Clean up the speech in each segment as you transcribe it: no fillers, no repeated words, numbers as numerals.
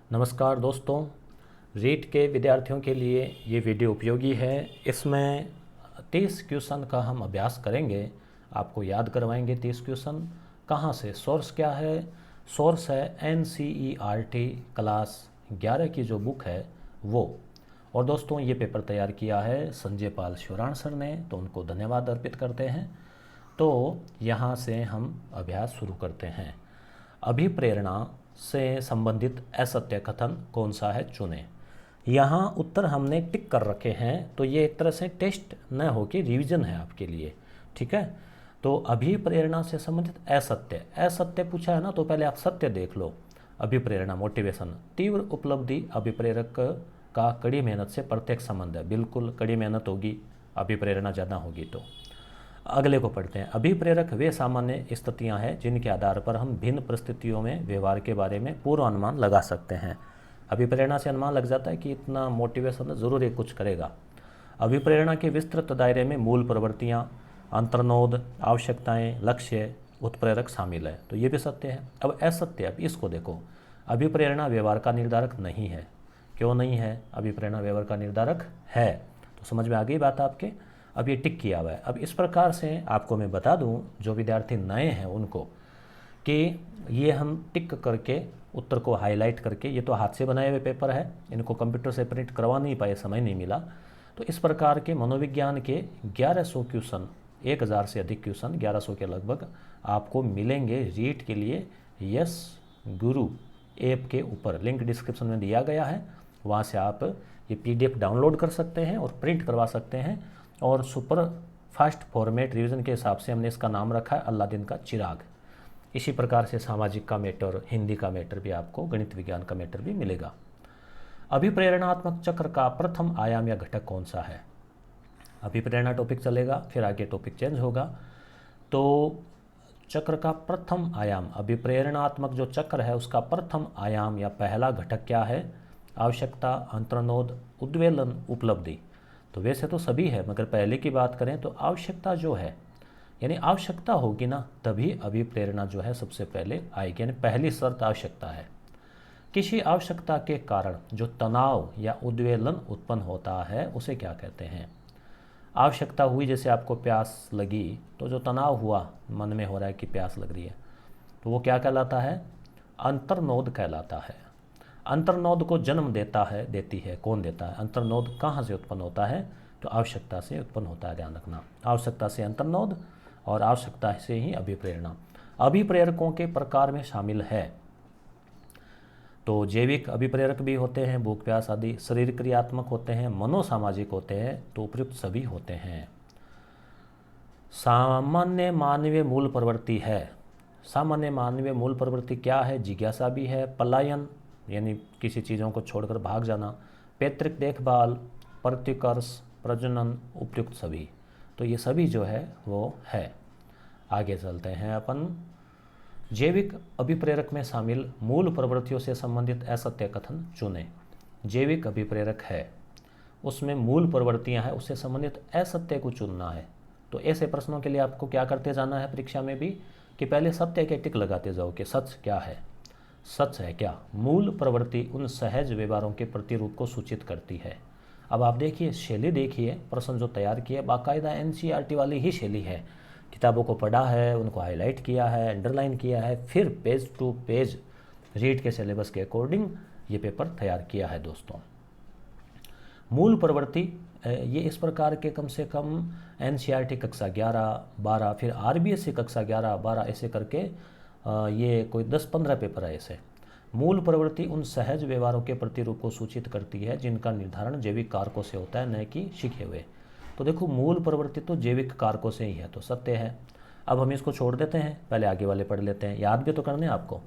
नमस्कार दोस्तों, रीट के विद्यार्थियों के लिए ये वीडियो उपयोगी है। इसमें 30 क्वेश्चन का हम अभ्यास करेंगे, आपको याद करवाएंगे 30 क्वेश्चन। कहाँ से, सोर्स क्या है? सोर्स है NCERT क्लास 11 की जो बुक है वो। और दोस्तों ये पेपर तैयार किया है संजय पाल शिवराण सर ने, तो उनको धन्यवाद अर्पित करते हैं। तो यहाँ से हम अभ्यास शुरू करते हैं। अभिप्रेरणा से संबंधित असत्य कथन कौन सा है, चुनें। यहाँ उत्तर हमने टिक कर रखे हैं, तो ये एक तरह से टेस्ट न हो कि रिवीजन है आपके लिए, ठीक है। तो अभिप्रेरणा से संबंधित असत्य, असत्य पूछा है ना, तो पहले आप सत्य देख लो। अभिप्रेरणा मोटिवेशन, तीव्र उपलब्धि अभिप्रेरक का कड़ी मेहनत से प्रत्यक्ष संबंध है। बिल्कुल, कड़ी मेहनत होगी, अभिप्रेरणा ज़्यादा होगी। तो अगले को पढ़ते हैं। अभिप्रेरक वे सामान्य स्थितियां हैं जिनके आधार पर हम भिन्न परिस्थितियों में व्यवहार के बारे में पूर्वानुमान लगा सकते हैं। अभिप्रेरणा से अनुमान लग जाता है कि इतना मोटिवेशन जरूर ही कुछ करेगा। अभिप्रेरणा के विस्तृत दायरे में मूल प्रवृत्तियां, अंतर्नोद, आवश्यकताएं, लक्ष्य, उत्प्रेरक शामिल है। तो ये भी सत्य है। अब असत्य, अब इसको देखो। अभिप्रेरणा व्यवहार का निर्धारक नहीं है। क्यों नहीं है? अभिप्रेरणा व्यवहार का निर्धारक है। तो समझ में आ गई बात आपके। अब ये टिक किया हुआ है। अब इस प्रकार से आपको मैं बता दूं, जो विद्यार्थी नए हैं उनको, कि ये हम टिक करके उत्तर को हाईलाइट करके, ये तो हाथ से बनाए हुए पेपर है, इनको कंप्यूटर से प्रिंट करवा नहीं पाए, समय नहीं मिला। तो इस प्रकार के मनोविज्ञान के 1100 क्वेश्चन, 1000 से अधिक क्वेश्चन, 1100 के लगभग आपको मिलेंगे रीट के लिए यस गुरु ऐप के ऊपर। लिंक डिस्क्रिप्शन में दिया गया है, वहाँ से आप ये PDF डाउनलोड कर सकते हैं और प्रिंट करवा सकते हैं। और सुपर फास्ट फॉर्मेट रिवीजन के हिसाब से हमने इसका नाम रखा है अलादीन का चिराग। इसी प्रकार से सामाजिक का मैटर, हिंदी का मैटर भी आपको, गणित विज्ञान का मैटर भी मिलेगा। अभिप्रेरणात्मक चक्र का प्रथम आयाम या घटक कौन सा है? अभिप्रेरणा टॉपिक चलेगा, फिर आगे टॉपिक चेंज होगा। तो चक्र का प्रथम आयाम, अभिप्रेरणात्मक जो चक्र है उसका प्रथम आयाम या पहला घटक क्या है? आवश्यकता, अंतर्नोद, उद्वेलन, उपलब्धि। तो वैसे तो सभी है, मगर पहले की बात करें तो आवश्यकता जो है, यानी आवश्यकता होगी ना तभी अभिप्रेरणा जो है सबसे पहले आएगी, यानी पहली शर्त आवश्यकता है। किसी आवश्यकता के कारण जो तनाव या उद्वेलन उत्पन्न होता है उसे क्या कहते हैं? आवश्यकता हुई, जैसे आपको प्यास लगी, तो जो तनाव हुआ, मन में हो रहा है कि प्यास लग रही है, तो वो क्या कहलाता है? अंतर्नोद कहलाता है। अंतर्नोद को जन्म देती है कौन देता है? अंतर्नोद कहाँ से उत्पन्न होता है? तो आवश्यकता से उत्पन्न होता है, ध्यान रखना। आवश्यकता से अंतर्नोद और आवश्यकता से ही अभिप्रेरणा। अभिप्रेरकों के प्रकार में शामिल है तो जैविक अभिप्रेरक भी होते हैं, भूख प्यास आदि। शरीर क्रियात्मक होते हैं, मनोसामाजिक होते हैं, तो उपयुक्त सभी होते हैं। सामान्य मानवीय मूल प्रवृत्ति है। सामान्य मानवीय मूल प्रवृत्ति क्या है? जिज्ञासा भी है, पलायन यानी किसी चीज़ों को छोड़कर भाग जाना, पैतृक देखभाल, प्रतिकर्ष, प्रजनन, उपयुक्त सभी। तो ये सभी जो है वो है। आगे चलते हैं अपन। जैविक अभिप्रेरक में शामिल मूल प्रवृत्तियों से संबंधित असत्य कथन चुनें। जैविक अभिप्रेरक है, उसमें मूल प्रवृत्तियां हैं, उससे संबंधित असत्य को चुनना है। तो ऐसे प्रश्नों के लिए आपको क्या करते जाना है परीक्षा में भी, कि पहले सत्य के टिक लगाते जाओ कि सच क्या है, सच है क्या। मूल प्रवृत्ति उन सहज व्यवहारों के प्रतिरूप को सूचित करती है। अब आप देखिए, शैली देखिए, प्रश्न जो तैयार किए बाकायदा NCERT वाली ही शैली है। किताबों को पढ़ा है, उनको हाईलाइट किया है, अंडरलाइन किया है, फिर पेज टू पेज रीड के सिलेबस के अकॉर्डिंग ये पेपर तैयार किया है दोस्तों। मूल प्रवृत्ति ये इस प्रकार के कम से कम NCERT कक्षा 11, 12, फिर RBSE कक्षा 11, 12 ऐसे करके ये कोई 10-15 पेपर है ऐसे। मूल प्रवृत्ति उन सहज व्यवहारों के प्रतिरूप को सूचित करती है जिनका निर्धारण जैविक कारकों से होता है, न कि सीखे हुए। तो देखो, मूल प्रवृत्ति तो जैविक कारकों से ही है, तो सत्य है। अब हम इसको छोड़ देते हैं, पहले आगे वाले पढ़ लेते हैं, याद भी तो करने आपको।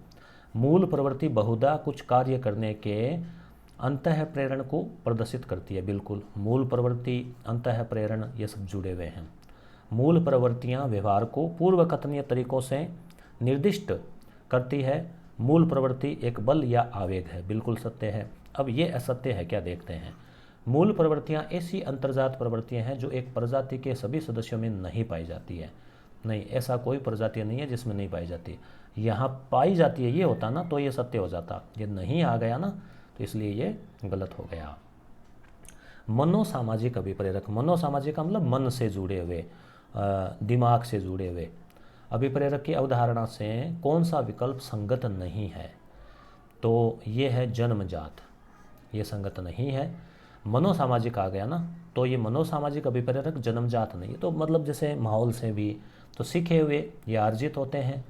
मूल प्रवृत्ति बहुधा कुछ कार्य करने के अंतः प्रेरण को प्रदर्शित करती है। बिल्कुल, मूल प्रवृत्ति, अंतः प्रेरण, ये सब जुड़े हुए हैं। मूल प्रवृत्तियाँ व्यवहार को पूर्व कथनीय तरीकों से निर्दिष्ट करती है। मूल प्रवृत्ति एक बल या आवेग है। बिल्कुल सत्य है। अब ये असत्य है क्या, देखते हैं। मूल प्रवृत्तियाँ ऐसी अंतर्जात प्रवृत्तियाँ हैं जो एक प्रजाति के सभी सदस्यों में नहीं पाई जाती है। नहीं, ऐसा कोई प्रजाति नहीं है जिसमें नहीं पाई जाती। यहाँ पाई जाती है ये होता ना तो ये सत्य हो जाता, ये नहीं आ गया ना तो इसलिए ये गलत हो गया। मनोसामाजिक अभिप्रेरक, मनोसामाजिक का मतलब मन से जुड़े हुए, दिमाग से जुड़े हुए। अभिप्रेरक की अवधारणा से कौन सा विकल्प संगत नहीं है, तो ये है जन्मजात, ये संगत नहीं है। मनोसामाजिक आ गया ना तो ये मनोसामाजिक अभिप्रेरक जन्मजात नहीं है, तो मतलब जैसे माहौल से भी तो सीखे हुए ये अर्जित होते हैं।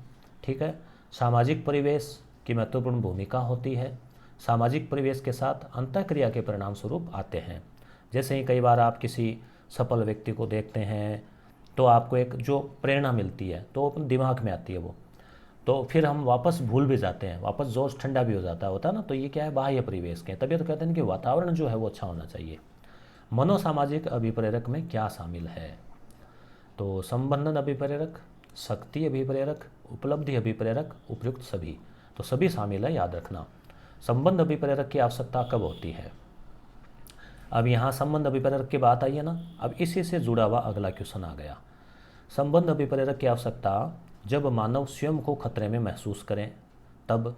ठीक है, सामाजिक परिवेश की महत्वपूर्ण भूमिका होती है, सामाजिक परिवेश के साथ अंतःक्रिया के परिणाम स्वरूप आते हैं। जैसे ही कई बार आप किसी सफल व्यक्ति को देखते हैं तो आपको एक जो प्रेरणा मिलती है तो अपने दिमाग में आती है वो, तो फिर हम वापस भूल भी जाते हैं, वापस जोश ठंडा भी हो जाता है, होता है ना। तो ये क्या है, बाह्य परिवेश के, तभी तो कहते हैं कि वातावरण जो है वो अच्छा होना चाहिए। मनोसामाजिक अभिप्रेरक में क्या शामिल है, तो संबंधन अभिप्रेरक, शक्ति अभिप्रेरक, उपलब्धि अभिप्रेरक, उपयुक्त सभी, तो सभी शामिल है, याद रखना। संबंध अभिप्रेरक की आवश्यकता कब होती है, अब यहाँ संबंध अभिप्रेरक की बात आई है ना, अब इसी से जुड़ा हुआ अगला क्वेश्चन आ गया। संबंध अभिप्रेरक की आवश्यकता जब मानव स्वयं को खतरे में महसूस करें तब,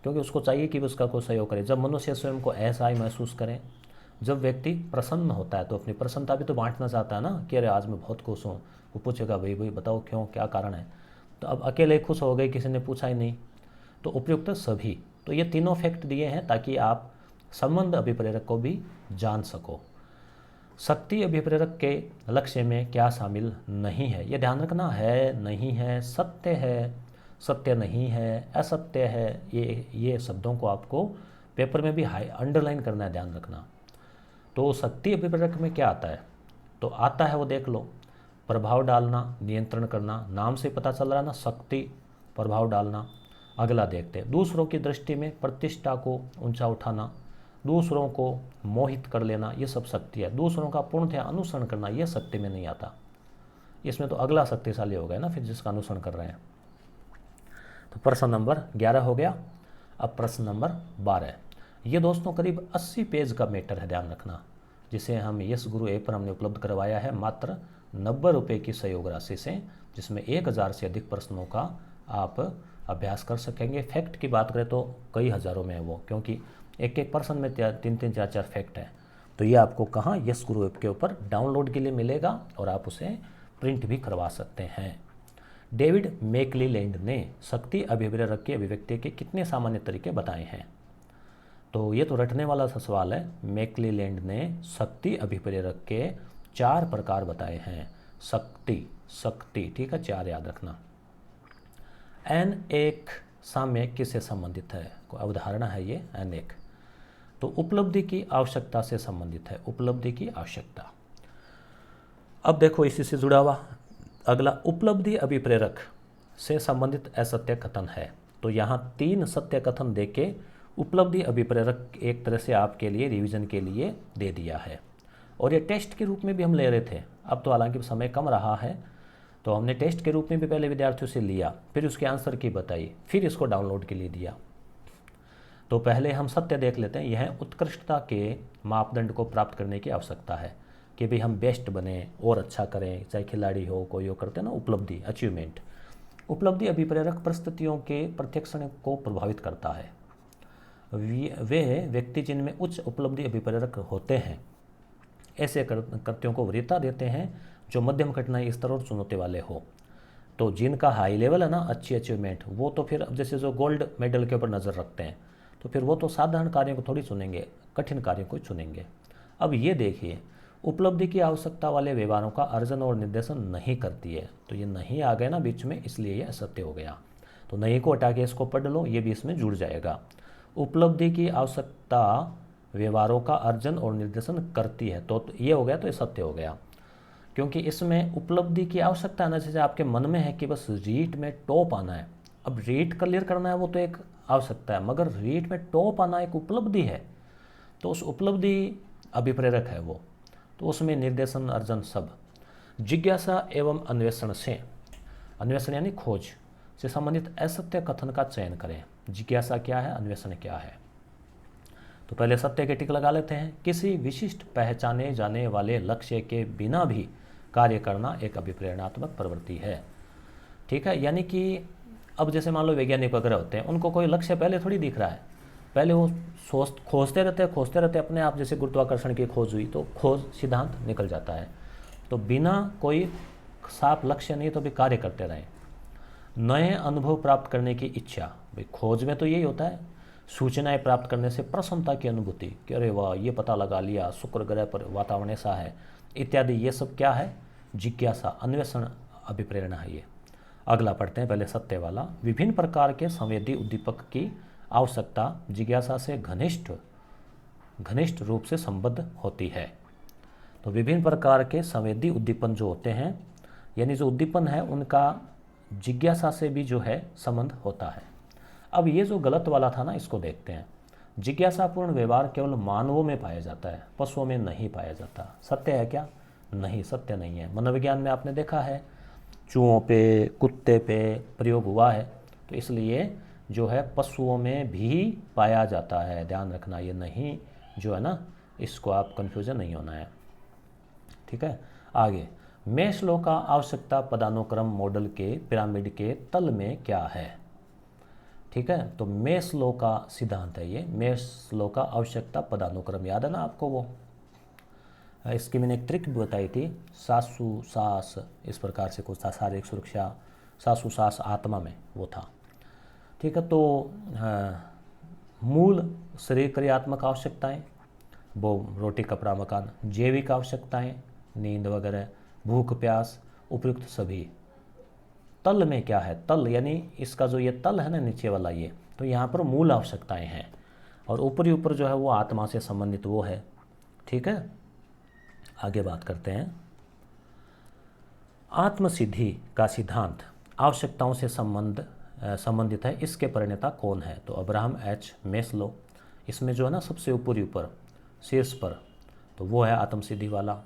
क्योंकि उसको चाहिए कि उसका कोई सहयोग करे। जब मनुष्य स्वयं को ऐसा ही महसूस करें, जब व्यक्ति प्रसन्न होता है तो अपनी प्रसन्नता भी तो बांटना चाहता है ना, कि अरे आज मैं बहुत खुश हूँ, वो पूछेगा भाई भाई बताओ क्यों, क्या कारण है, तो अब अकेले खुश हो गए, किसी ने पूछा ही नहीं, तो उपयुक्त सभी। तो ये तीनों फैक्ट दिए हैं ताकि आप संबंध अभिप्रेरक को भी जान सको। शक्ति अभिप्रेरक के लक्ष्य में क्या शामिल नहीं है, ये ध्यान रखना है, नहीं है, सत्य है, सत्य नहीं है, असत्य है, ये शब्दों को आपको पेपर में भी अंडरलाइन करना है, ध्यान रखना। तो शक्ति अभिप्रेरक में क्या आता है, तो आता है वो देख लो, प्रभाव डालना, नियंत्रण करना, नाम से पता चल रहा है ना, शक्ति, प्रभाव डालना। अगला देखते हैं, दूसरों की दृष्टि में प्रतिष्ठा को ऊंचा उठाना, दूसरों को मोहित कर लेना, ये सब शक्ति है। दूसरों का पूर्णतः अनुसरण करना, ये शक्ति में नहीं आता, इसमें तो अगला शक्तिशाली हो गया ना फिर जिसका अनुसरण कर रहे हैं। तो प्रश्न नंबर 11 हो गया। अब प्रश्न नंबर 12, ये दोस्तों करीब 80 पेज का मैटर है, ध्यान रखना, जिसे हम यस गुरु ऐप पर हमने उपलब्ध करवाया है मात्र 90 रुपये की सहयोग राशि से, जिसमें 1000 से अधिक प्रश्नों का आप अभ्यास कर सकेंगे। फैक्ट की बात करें तो कई हज़ारों में है वो, क्योंकि एक एक पर्सन में 3-3 4-4 फैक्ट है। तो ये आपको कहाँ, यस गुरु ऐप के ऊपर डाउनलोड के लिए मिलेगा और आप उसे प्रिंट भी करवा सकते हैं। डेविड मैकक्लेलैंड ने शक्ति अभिप्रेरक की अभिव्यक्ति के कितने सामान्य तरीके बताए हैं, तो ये तो रटने वाला सा सवाल है। मैकक्लेलैंड ने शक्ति अभिप्रेरक के 4 प्रकार बताए हैं। शक्ति, ठीक है, 4 याद रखना। एन एक साम्य किससे संबंधित है, कोई अवधारणा है ये एन एक, तो उपलब्धि की आवश्यकता से संबंधित है, उपलब्धि की आवश्यकता। अब देखो इसी से जुड़ा हुआ अगला, उपलब्धि अभिप्रेरक से संबंधित असत्य कथन है। तो यहाँ 3 सत्य कथन देके उपलब्धि अभिप्रेरक एक तरह से आपके लिए रिवीजन के लिए दे दिया है, और ये टेस्ट के रूप में भी हम ले रहे थे। अब तो हालांकि समय कम रहा है, तो हमने टेस्ट के रूप में भी पहले विद्यार्थियों से लिया, फिर उसके आंसर की बताई, फिर इसको डाउनलोड के लिए दिया। तो पहले हम सत्य देख लेते हैं। यह उत्कृष्टता के मापदंड को प्राप्त करने की आवश्यकता है कि भाई हम बेस्ट बने और अच्छा करें, चाहे खिलाड़ी हो कोई हो, करते हैं ना उपलब्धि, अचीवमेंट। उपलब्धि अभिप्रेरक परिस्थितियों के प्रत्यक्षण को प्रभावित करता है। वे व्यक्ति जिनमें उच्च उपलब्धि अभिप्रेरक होते हैं ऐसे कृत्यों को वरीयता देते हैं जो मध्यम कठिनाई स्तर और चुनौती वाले हो। तो जिनका हाई लेवल है ना, अच्छी अचीवमेंट, वो तो फिर जैसे जो गोल्ड मेडल के ऊपर नज़र रखते हैं, तो फिर वो तो साधारण कार्यों को थोड़ी चुनेंगे, कठिन कार्यों को चुनेंगे। अब ये देखिए, उपलब्धि की आवश्यकता वाले व्यवहारों का अर्जन और निर्देशन नहीं करती है, तो ये नहीं आ गया ना बीच में, इसलिए ये असत्य हो गया। तो नहीं को हटा के इसको पढ़ लो, ये भी इसमें जुड़ जाएगा। उपलब्धि की आवश्यकता व्यवहारों का अर्जन और निर्देशन करती है, तो ये हो गया, तो ये सत्य हो गया, क्योंकि इसमें उपलब्धि की आवश्यकता है ना, जैसे आपके मन में है कि बस रीट में टॉप आना है। अब रीट क्लियर करना है वो तो एक आवश्यकता है, मगर रीट में टॉप आना एक उपलब्धि है, तो उस उपलब्धि अभिप्रेरक है वो, तो उसमें निर्देशन अर्जन सब। जिज्ञासा एवं अन्वेषण से, अन्वेषण यानी खोज से संबंधित असत्य कथन का चयन करें। जिज्ञासा क्या है, अन्वेषण क्या है, तो पहले सत्य के टिक लगा लेते हैं। किसी विशिष्ट पहचाने जाने वाले लक्ष्य के बिना भी कार्य करना एक अभिप्रेरणात्मक प्रवृत्ति है, ठीक है। यानी कि अब जैसे मान लो वैज्ञानिक वगैरह होते हैं, उनको कोई लक्ष्य पहले थोड़ी दिख रहा है, पहले वो खोजते रहते अपने आप। जैसे गुरुत्वाकर्षण की खोज हुई तो खोज सिद्धांत निकल जाता है। तो बिना कोई साफ लक्ष्य नहीं तो भी कार्य करते रहें। नए अनुभव प्राप्त करने की इच्छा, भाई खोज में तो यही होता है, सूचनाएं प्राप्त करने से प्रसन्नता की अनुभूति कि अरे वाह ये पता लगा लिया, शुक्र ग्रह पर वातावरण ऐसा है इत्यादि। ये सब क्या है? जिज्ञासा, अन्वेषण, अभिप्रेरणा है ये। अगला पढ़ते हैं, पहले सत्य वाला। विभिन्न प्रकार के संवेदी उद्दीपक की आवश्यकता जिज्ञासा से घनिष्ठ रूप से संबद्ध होती है। तो विभिन्न प्रकार के संवेदी उद्दीपन जो होते हैं, यानी जो उद्दीपन है उनका जिज्ञासा से भी जो है संबंध होता है। अब ये जो गलत वाला था ना, इसको देखते हैं। जिज्ञासापूर्ण व्यवहार केवल मानवों में पाया जाता है, पशुओं में नहीं पाया जाता। सत्य है क्या? नहीं, सत्य नहीं है। मनोविज्ञान में आपने देखा है चूहों पे, कुत्ते पे प्रयोग हुआ है, तो इसलिए जो है पशुओं में भी पाया जाता है। ध्यान रखना, ये नहीं जो है ना, इसको आप कन्फ्यूजन नहीं होना है, ठीक है। आगे, मेस्लो का आवश्यकता पदानुक्रम मॉडल के पिरामिड के तल में क्या है? ठीक है, तो मेस्लो का सिद्धांत है ये, मेस्लो का आवश्यकता पदानुक्रम। याद है ना आपको वो? इसकी मैंने एक ट्रिक भी बताई थी, सासु सास, इस प्रकार से कुछ था, शारीरिक सुरक्षा, सासु सास आत्मा में वो था। ठीक है, तो मूल शरीर क्रियात्मक आवश्यकताएं, वो रोटी कपड़ा मकान। जैविक आवश्यकताएं, नींद वगैरह, भूख प्यास, उपयुक्त सभी। तल में क्या है? तल यानी इसका जो ये तल है ना नीचे वाला ये, तो यहाँ पर मूल आवश्यकताएं हैं, और ऊपर जो है वो आत्मा से संबंधित वो है। ठीक है, आगे बात करते हैं। आत्मसिद्धि का सिद्धांत आवश्यकताओं से संबंधित है, इसके प्रणेता कौन है? तो अब्राहम एच मेस्लो। इसमें जो है ना सबसे ऊपर शीर्ष पर, तो वो है आत्मसिद्धि वाला।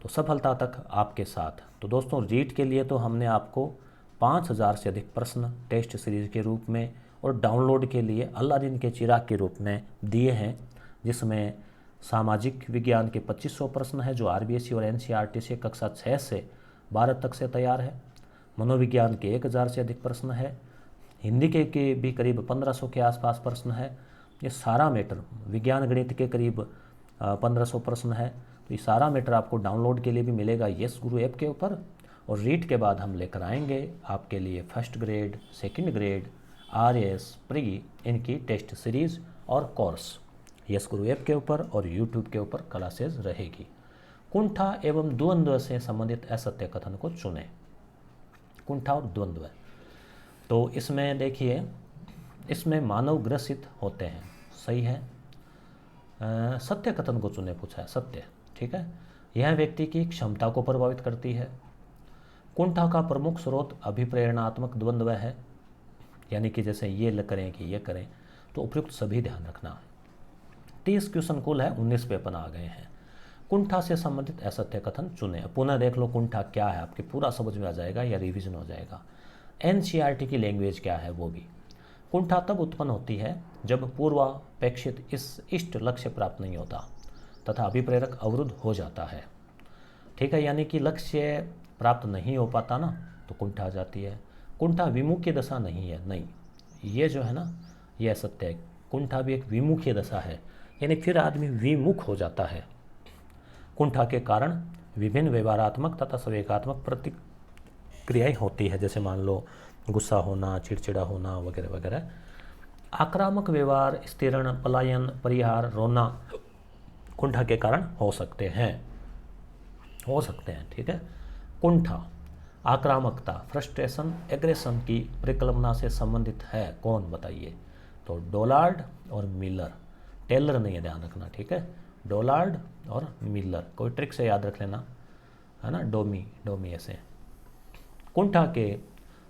तो सफलता तक आपके साथ। तो दोस्तों, रीट के लिए तो हमने आपको 5000 से अधिक प्रश्न टेस्ट सीरीज के रूप में और डाउनलोड के लिए अलादीन के चिराग के रूप में दिए हैं, जिसमें सामाजिक विज्ञान के 2500 प्रश्न है जो आरबीएसई और एनसीईआरटी से कक्षा 6 से 12 तक से तैयार है। मनोविज्ञान के 1000 से अधिक प्रश्न है। हिंदी के भी करीब 1500 के आसपास प्रश्न है। ये सारा मैटर, विज्ञान गणित के करीब 1500 प्रश्न है। तो ये सारा मैटर आपको डाउनलोड के लिए भी मिलेगा यस गुरु ऐप के ऊपर। और रीट के बाद हम लेकर आएंगे आपके लिए first grade, second grade, RS, pre, इनकी टेस्ट सीरीज़ और कोर्स यस गुरु ऐप के ऊपर और यूट्यूब के ऊपर क्लासेज रहेगी। कुंठा एवं द्वंद्व से संबंधित असत्य कथन को चुनें। कुंठा और द्वंद्व, तो इसमें देखिए, इसमें मानव ग्रसित होते हैं, सही है। सत्य कथन को चुने पूछा है, सत्य, ठीक है। यह व्यक्ति की क्षमता को प्रभावित करती है। कुंठा का प्रमुख स्रोत अभिप्रेरणात्मक द्वंद्व है, यानी कि जैसे ये करें कि ये करें, तो उपयुक्त सभी ध्यान रखना। 30 क्वेश्चन कुल है, 19 पेपर आ गए हैं। कुंठा से संबंधित असत्य कथन चुने। पुनः देख लो कुंठा क्या है, आपके पूरा समझ में आ जाएगा या रिवीजन हो जाएगा। एनसीईआरटी की लैंग्वेज क्या है वो भी। कुंठा तब उत्पन्न होती है जब पूर्वापेक्षित इष्ट लक्ष्य प्राप्त नहीं होता तथा अभिप्रेरक अवरुद्ध हो जाता है। ठीक है, यानी कि लक्ष्य प्राप्त नहीं हो पाता ना, तो कुंठा आ जाती है। कुंठा विमुखी दशा नहीं है, नहीं, ये जो है ना यह सत्य है। कुंठा भी एक विमुखी दशा है, यानी फिर आदमी विमुख हो जाता है। कुंठा के कारण विभिन्न व्यवहारात्मक तथा संवेगात्मक प्रतिक्रियाएं होती है, जैसे मान लो गुस्सा होना, चिड़चिड़ा होना वगैरह वगैरह। आक्रामक व्यवहार, स्थिरण, पलायन, परिहार, रोना कुंठा के कारण हो सकते हैं, ठीक है। कुंठा आक्रामकता, फ्रस्ट्रेशन, एग्रेशन की परिकल्पना से संबंधित है, कौन बताइए? तो डोलार्ड और मिलर, टेलर नहीं है, ध्यान रखना, ठीक है। डोलार्ड और मिलर, कोई ट्रिक से याद रख लेना, है ना, डोमी ऐसे। कुंठा के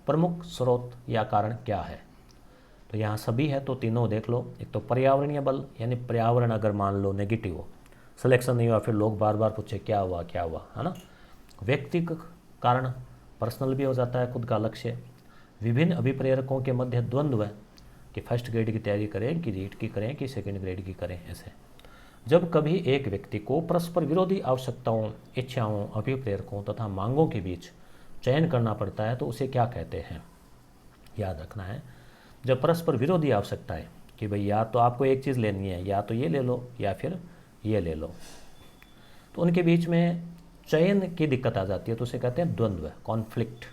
प्रमुख स्रोत या कारण क्या है? तो यहाँ सभी है, तो तीनों देख लो। एक तो पर्यावरणीय बल, यानी पर्यावरण अगर मान लो नेगेटिव हो, सिलेक्शन नहीं हुआ, फिर लोग बार बार पूछे क्या हुआ, है ना। व्यक्तिगत कारण, पर्सनल भी हो जाता है खुद का लक्ष्य। विभिन्न अभिप्रेरकों के मध्य द्वंद्व कि फर्स्ट ग्रेड की तैयारी करें कि रीट की करें कि सेकंड ग्रेड की करें, ऐसे। जब कभी एक व्यक्ति को परस्पर विरोधी आवश्यकताओं, इच्छाओं, अभिप्रेरकों तथा मांगों के बीच चयन करना पड़ता है तो उसे क्या कहते हैं? याद रखना है। जब परस्पर विरोधी आवश्यकता है कि भाई या तो आपको एक चीज़ लेनी है, या तो ये ले लो या फिर ये ले लो, तो उनके बीच में चयन की दिक्कत आ जाती है, तो उसे कहते हैं द्वंद्व, कॉन्फ्लिक्ट।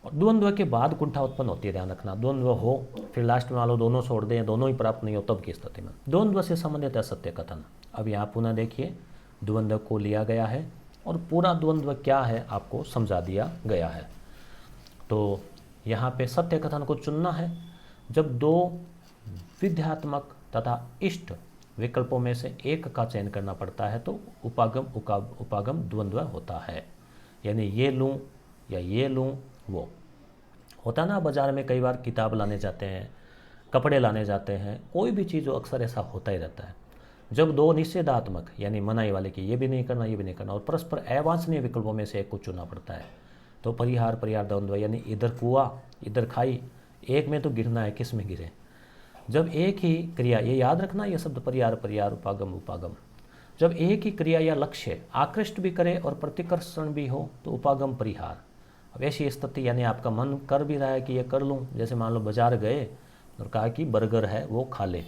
और द्वंद्व के बाद कुंठा उत्पन्न होती है, ध्यान रखना। द्वंद्व हो फिर लास्ट में मान लो दोनों छोड़ दें, दोनों ही प्राप्त नहीं हो, तब की स्थिति में द्वंद्व से संबंधित है सत्य कथन। अब यहाँ पुनः देखिए, द्वंद्व को लिया गया है और पूरा द्वंद्व क्या है आपको समझा दिया गया है। तो यहाँ पे सत्य कथन को चुनना है। जब दो विध्यात्मक तथा इष्ट विकल्पों में से एक का चयन करना पड़ता है तो उपागम द्वंद्व होता है, यानी ये लूँ या ये लूँ। वो होता ना, बाज़ार में कई बार किताब लाने जाते हैं, कपड़े लाने जाते हैं, कोई भी चीज़ हो, अक्सर ऐसा होता ही रहता है। जब दो निषेधात्मक यानी मनाई वाले की ये भी नहीं करना, ये भी नहीं करना, और परस्पर अवांछनीय विकल्पों में से एक को चुनना पड़ता है, तो परिहार द्वंद्व, यानी इधर कुआं इधर खाई, एक में तो गिरना है, किस में गिरे। जब एक ही क्रिया, ये याद रखना, ये शब्द परिहार उपागम, जब एक ही क्रिया या लक्ष्य आकृष्ट भी करे और प्रतिकर्षण भी हो तो उपागम परिहार। अब ऐसी स्थिति यानी आपका मन कर भी रहा है कि ये कर लूँ, जैसे मान लो बाजार गए और कहा कि बर्गर है वो खा ले,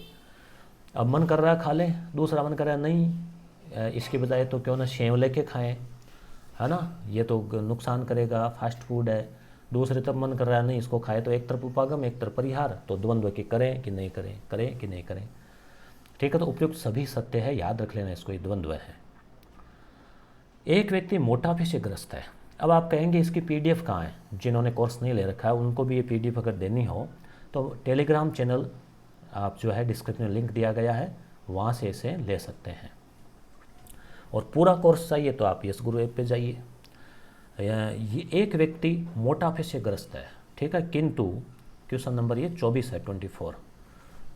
अब मन कर रहा है खा ले, दूसरा मन कर रहा है नहीं, इसके बजाय तो क्यों ना सेव लेके खाएं, है ना, ये तो नुकसान करेगा, फास्ट फूड है। दूसरे तब मन कर रहा है नहीं इसको खाए, तो एक तरफ उपागम एक तरफ परिहार, तो द्वंद्व के करें कि नहीं करें, करें कि नहीं करें। ठीक है, तो उपयुक्त सभी सत्य है, याद रख लेना इसको, ये द्वंद्व है। एक व्यक्ति मोटापे से ग्रस्त है। अब आप कहेंगे इसकी PDF कहाँ है? जिन्होंने कोर्स नहीं ले रखा है उनको भी ये PDF अगर देनी हो तो टेलीग्राम चैनल आप जो है डिस्क्रिप्शन में लिंक दिया गया है, वहाँ से इसे ले सकते हैं। और पूरा कोर्स चाहिए तो आप यस गुरु ऐप पे जाइए। ये एक व्यक्ति मोटापे से ग्रस्त है, ठीक है, किंतु क्वेश्चन नंबर ये 24 है, 24,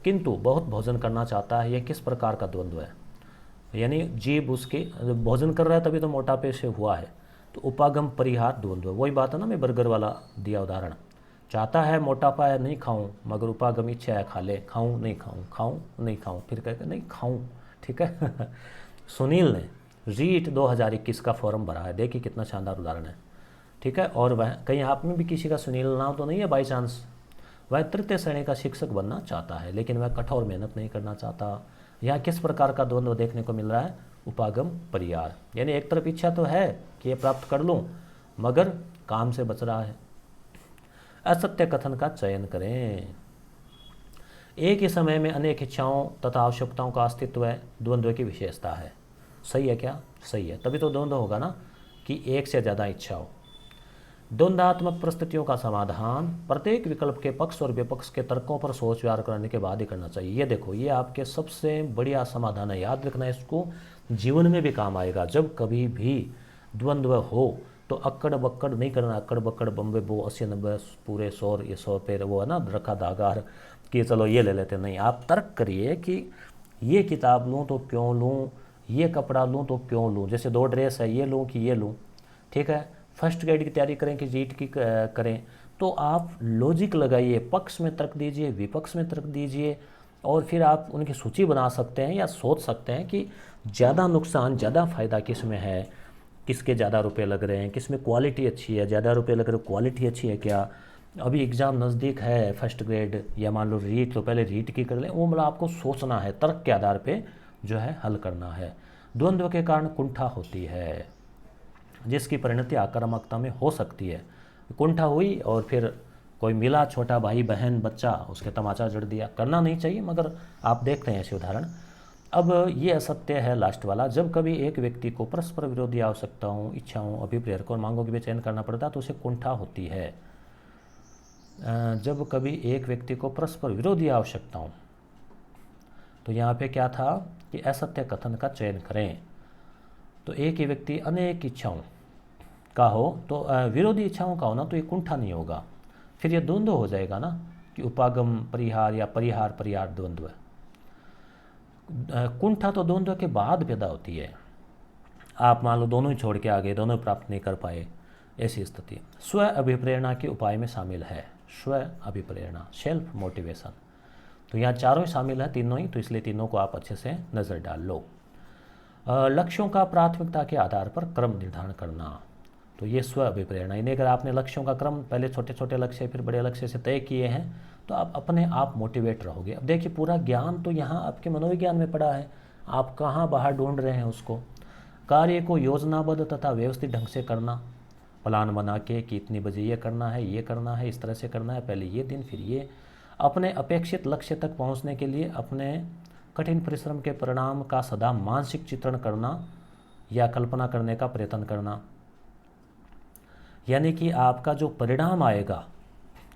किंतु बहुत भोजन करना चाहता है, यह किस प्रकार का द्वंद्व है? यानी जीभ उसके भोजन कर रहा है तभी तो मोटापे से हुआ है, तो उपागम परिहार द्वंद्व। वही बात है ना, मैं बर्गर वाला दिया उदाहरण, चाहता है मोटापा है नहीं खाऊं, मगर उपागम इच्छा है खा ले, खाऊं नहीं खाऊं, खाऊं नहीं खाऊं, फिर कहकर नहीं खाऊं। ठीक है सुनील ने रीट 2021 का फॉर्म भरा है, देखिए कितना शानदार उदाहरण है। ठीक है, और वह कहीं आप में भी किसी का सुनील नाम तो नहीं है बाई चांस? वह तृतीय श्रेणी का शिक्षक बनना चाहता है लेकिन वह कठोर मेहनत नहीं करना चाहता। यहाँ किस प्रकार का द्वंद्व देखने को मिल रहा है? उपागम परिहार, यानी एक तरफ इच्छा तो है कि ये प्राप्त कर लूँ मगर काम से बच रहा है। असत्य कथन का चयन करें। एक ही समय में अनेक इच्छाओं तथा आवश्यकताओं का अस्तित्व है, द्वंद्व की विशेषता है। सही है क्या? सही है, तभी तो द्वंद्व होगा ना, कि एक से ज़्यादा इच्छा हो। द्वंद्वात्मक परिस्थितियों का समाधान प्रत्येक विकल्प के पक्ष और विपक्ष के तर्कों पर सोच विचार करने के बाद ही करना चाहिए। ये देखो, ये आपके सबसे बढ़िया समाधान है, याद रखना, इसको जीवन में भी काम आएगा। जब कभी भी द्वंद्व हो तो अक्कड़ बक्कड़ नहीं करना, अक्कड़ बक्कड़ बम्बे बो 80-90 पूरे 100, ये 100 पे वो है ना रखा धागा कि चलो ये ले लेते, नहीं। आप तर्क करिए कि ये किताब लूँ तो क्यों लूँ, ये कपड़ा लूँ तो क्यों लूँ, जैसे 2 ड्रेस है, ये लूँ कि ये लूँ। ठीक है, फर्स्ट ग्रेड की तैयारी करें कि जीट की करें, तो आप लॉजिक लगाइए, पक्ष में तर्क दीजिए, विपक्ष में तर्क दीजिए, और फिर आप उनकी सूची बना सकते हैं या सोच सकते हैं कि ज़्यादा नुकसान ज़्यादा फ़ायदा किस में है, किसके ज़्यादा रुपए लग रहे हैं, किस में क्वालिटी अच्छी है, ज़्यादा रुपए लग रहे हैं, क्वालिटी अच्छी है क्या, अभी एग्ज़ाम नज़दीक है फर्स्ट ग्रेड या मान लो रीट, तो पहले रीट की कर लें। वो मतलब आपको सोचना है, तर्क के आधार पे जो है हल करना है। द्वंद्व के कारण कुंठा होती है जिसकी परिणति आक्रामकता में हो सकती है। कुंठा हुई और फिर कोई मिला, छोटा भाई बहन बच्चा, उसके तमाचा जड़ दिया, करना नहीं चाहिए, मगर आप देखते हैं ऐसे उदाहरण। अब ये असत्य है लास्ट वाला, जब कभी एक व्यक्ति को परस्पर विरोधी आवश्यकताओं, इच्छाओं, अभिप्रेरकों और मांगों के बीच चयन करना पड़ता है तो उसे कुंठा होती है। जब कभी एक व्यक्ति को परस्पर विरोधी आवश्यकताओं, तो यहाँ पे क्या था कि असत्य कथन का चयन करें। तो एक ही व्यक्ति अनेक इच्छाओं का हो तो विरोधी इच्छाओं का हो ना, तो ये कुंठा नहीं होगा, फिर ये द्वंद्व हो जाएगा ना, कि उपागम परिहार या परिहार द्वंद्व। कुंठा तो द्वंद्व के बाद पैदा होती है। आप मान लो दोनों ही छोड़ के आ गए, दोनों प्राप्त नहीं कर पाए, ऐसी स्थिति स्व अभिप्रेरणा के उपाय में शामिल है। स्व अभिप्रेरणा, सेल्फ मोटिवेशन, तो यहाँ चारों ही शामिल है, तीनों ही, तो इसलिए तीनों को आप अच्छे से नज़र डाल लो। लक्ष्यों का प्राथमिकता के आधार पर क्रम निर्धारण करना। तो ये स्व अभिप्रेरणा। यानी अगर आपने लक्ष्यों का क्रम पहले छोटे छोटे लक्ष्य फिर बड़े लक्ष्य से तय किए हैं तो आप अपने आप मोटिवेट रहोगे। अब देखिए पूरा ज्ञान तो यहाँ आपके मनोविज्ञान में पड़ा है, आप कहाँ बाहर ढूंढ रहे हैं उसको। कार्य को योजनाबद्ध तथा व्यवस्थित ढंग से करना, प्लान बना के कि इतनी बजे ये करना है, इस तरह से करना है, पहले ये दिन फिर ये। अपने अपेक्षित लक्ष्य तक पहुंचने के लिए अपने कठिन परिश्रम के परिणाम का सदा मानसिक चित्रण करना या कल्पना करने का प्रयत्न करना। यानी कि आपका जो परिणाम आएगा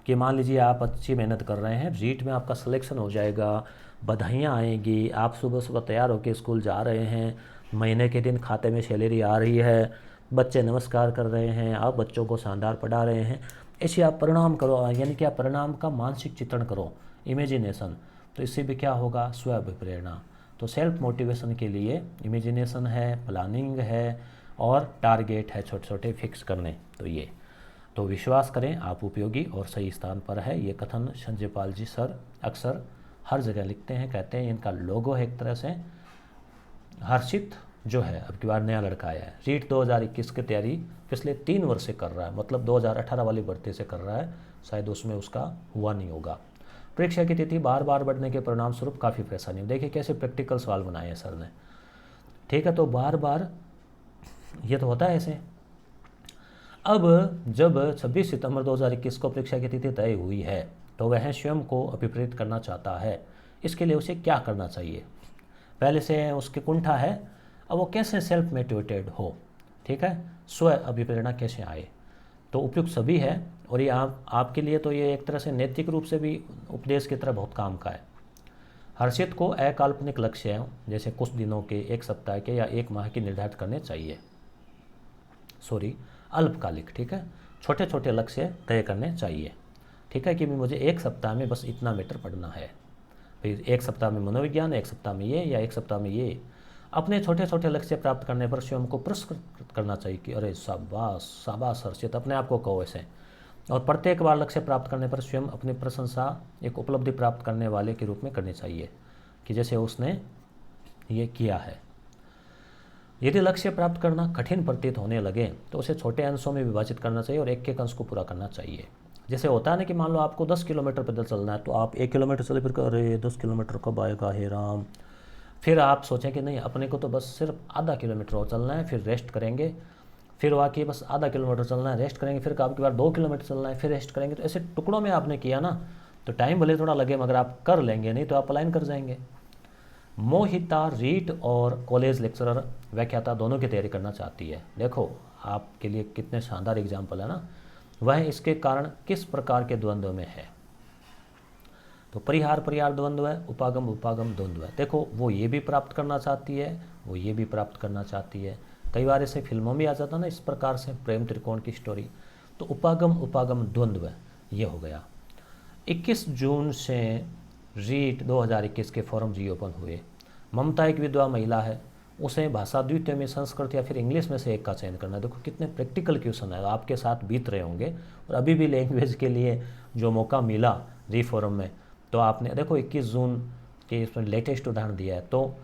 कि मान लीजिए आप अच्छी मेहनत कर रहे हैं, रीट में आपका सिलेक्शन हो जाएगा, बधाइयाँ आएंगी, आप सुबह सुबह तैयार होकर स्कूल जा रहे हैं, महीने के दिन खाते में सैलरी आ रही है, बच्चे नमस्कार कर रहे हैं, आप बच्चों को शानदार पढ़ा रहे हैं, ऐसे आप परिणाम करो। यानी कि आप परिणाम का मानसिक चित्रण करो, इमेजिनेशन। तो इससे भी क्या होगा, स्व अभिप्रेरणा। तो सेल्फ मोटिवेशन के लिए इमेजिनेशन है, प्लानिंग है और टारगेट है छोटे छोटे फिक्स करने। तो ये तो विश्वास करें आप उपयोगी और सही स्थान पर है। ये कथन संजय पाल जी सर अक्सर हर जगह लिखते हैं, कहते हैं। इनका लोगो है एक तरह से। हर्षित जो है अब की बार नया लड़का आया है, रीट 2021 की तैयारी पिछले 3 वर्ष से कर रहा है, मतलब 2018 वाली भर्ती से कर रहा है, शायद उसमें उसका हुआ नहीं होगा। परीक्षा की तिथि बार बार बढ़ने के परिणाम स्वरूप काफ़ी परेशानी। देखिए कैसे प्रैक्टिकल सवाल बनाए हैं सर ने, ठीक है। तो बार बार ये तो होता है ऐसे। अब जब 26 सितंबर 2021 को परीक्षा की तिथि तय हुई है तो वह स्वयं को अभिप्रेरित करना चाहता है। इसके लिए उसे क्या करना चाहिए? पहले से उसके कुंठा है, अब वो कैसे सेल्फ मोटिवेटेड हो, ठीक है, स्व अभिप्रेरणा कैसे आए। तो उपयुक्त सभी है और ये आपके लिए तो ये एक तरह से नैतिक रूप से भी उपदेश की तरह बहुत काम का है। हर्षित को अकाल्पनिक लक्ष्य जैसे कुछ दिनों के, 1 सप्ताह के या 1 माह के निर्धारित करने चाहिए। अल्पकालिक, ठीक है, छोटे छोटे लक्ष्य तय करने चाहिए, ठीक है, कि मुझे 1 सप्ताह में बस इतना मीटर पढ़ना है, फिर 1 सप्ताह में मनोविज्ञान, 1 सप्ताह में ये या 1 सप्ताह में ये। अपने छोटे छोटे लक्ष्य प्राप्त करने पर स्वयं को पुरस्कृत करना चाहिए कि अरे शाबाश शाबाश हर्षित, अपने आप को कहो ऐसे। और प्रत्येक बार लक्ष्य प्राप्त करने पर स्वयं अपनी प्रशंसा एक उपलब्धि प्राप्त करने वाले के रूप में करनी चाहिए कि जैसे उसने ये किया है। यदि लक्ष्य प्राप्त करना कठिन प्रतीत होने लगे तो उसे छोटे अंशों में विभाजित करना चाहिए और एक अंश को पूरा करना चाहिए। जैसे होता है ना कि मान लो आपको 10 किलोमीटर पैदल चलना है तो आप 1 किलोमीटर चले, फिर अरे 10 किलोमीटर कब आएगा हे राम। फिर आप सोचें कि नहीं, अपने को तो बस सिर्फ आधा किलोमीटर और चलना है, फिर रेस्ट करेंगे, फिर वाकई बस आधा किलोमीटर चलना है, रेस्ट करेंगे, फिर आपकी बार 2 किलोमीटर चलना है, फिर रेस्ट करेंगे। तो ऐसे टुकड़ों में आपने किया ना तो टाइम भले थोड़ा लगे मगर आप कर लेंगे, नहीं तो आप पलायन कर जाएंगे। मोहिता रीट और कॉलेज लेक्चरर व्याख्याता दोनों की तैयारी करना चाहती है। देखो आपके लिए कितने शानदार एग्जाम्पल है ना। वह इसके कारण किस प्रकार के द्वंद्व में है? तो परिहार परिहार द्वंद्व है, उपागम उपागम द्वंद्व है। देखो वो ये भी प्राप्त करना चाहती है, वो ये भी प्राप्त करना चाहती है। कई बार ऐसे फिल्मों में आ जाता ना इस प्रकार से प्रेम त्रिकोण की स्टोरी। तो उपागम उपागम द्वंद्व ये हो गया। 21 जून से रीट 2021 के फॉर्म रीओपन हुए। ममता एक विधवा महिला है, उसे भाषा द्वितीय में संस्कृत या फिर इंग्लिश में से एक का चयन करना है। देखो कितने प्रैक्टिकल क्वेश्चन है, आपके साथ बीत रहे होंगे और अभी भी लैंग्वेज के लिए जो मौका मिला रीफॉर्म में, तो आपने देखो 21 जून के इसमें लेटेस्ट उदाहरण दिया है। तो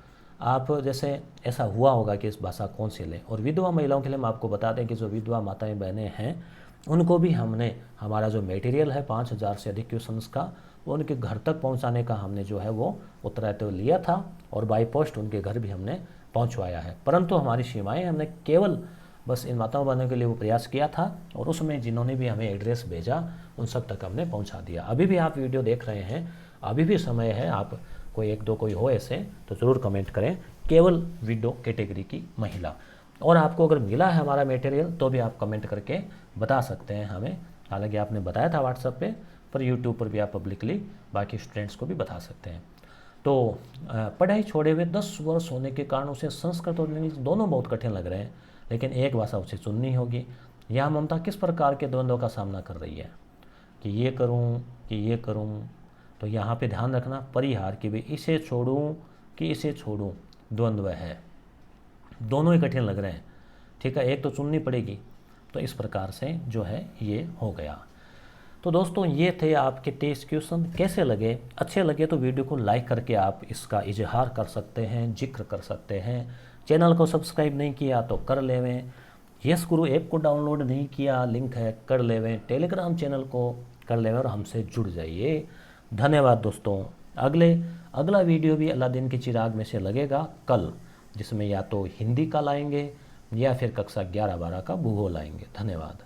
आप जैसे ऐसा हुआ होगा कि इस भाषा कौन सी लें। और विधवा महिलाओं के लिए हम आपको बता दें कि जो विधवा माताएं बहनें हैं उनको भी हमने हमारा जो मटेरियल है 5000 से अधिक क्वेश्चंस का वो उनके घर तक पहुंचाने का हमने जो है वो उत्तरदायित्व लिया था और बाई पोस्ट उनके घर भी हमने पहुंचवाया है। परंतु हमारी सीमाएं, हमने केवल बस इन माताओं बहनों के लिए वो प्रयास किया था और उसमें जिन्होंने भी हमें एड्रेस भेजा उन सब तक हमने पहुंचा दिया। अभी भी आप वीडियो देख रहे हैं, अभी भी समय है, आप कोई 1-2 कोई हो ऐसे तो ज़रूर कमेंट करें, केवल विडो कैटेगरी की महिला। और आपको अगर मिला है हमारा मटेरियल तो भी आप कमेंट करके बता सकते हैं हमें। हालांकि आपने बताया था व्हाट्सएप पे, पर यूट्यूब पर भी आप पब्लिकली बाकी स्टूडेंट्स को भी बता सकते हैं। तो पढ़ाई छोड़े हुए 10 वर्ष होने के कारण उसे संस्कृत और इंग्लिश दोनों बहुत कठिन लग रहे हैं, लेकिन एक भाषा उसे चुननी होगी। यहाँ ममता किस प्रकार के द्वंद्वों का सामना कर रही है कि ये करूँ कि ये करूँ। तो यहाँ पे ध्यान रखना परिहार कि भाई इसे छोड़ूं कि इसे छोड़ूं, द्वंद्व है, दोनों ही कठिन लग रहे हैं, ठीक है, एक तो चुननी पड़ेगी। तो इस प्रकार से जो है ये हो गया। तो दोस्तों ये थे आपके 23 क्वेश्चन। कैसे लगे? अच्छे लगे तो वीडियो को लाइक करके आप इसका इजहार कर सकते हैं, जिक्र कर सकते हैं। चैनल को सब्सक्राइब नहीं किया तो कर लेवें। यस गुरु ऐप को डाउनलोड नहीं किया, लिंक है कर लेवें, टेलीग्राम चैनल को कर लेवें और हमसे जुड़ जाइए। धन्यवाद दोस्तों। अगला वीडियो भी अलादीन के चिराग में से लगेगा कल, जिसमें या तो हिंदी का लाएंगे या फिर कक्षा 11-12 का भूगोल लाएंगे। धन्यवाद।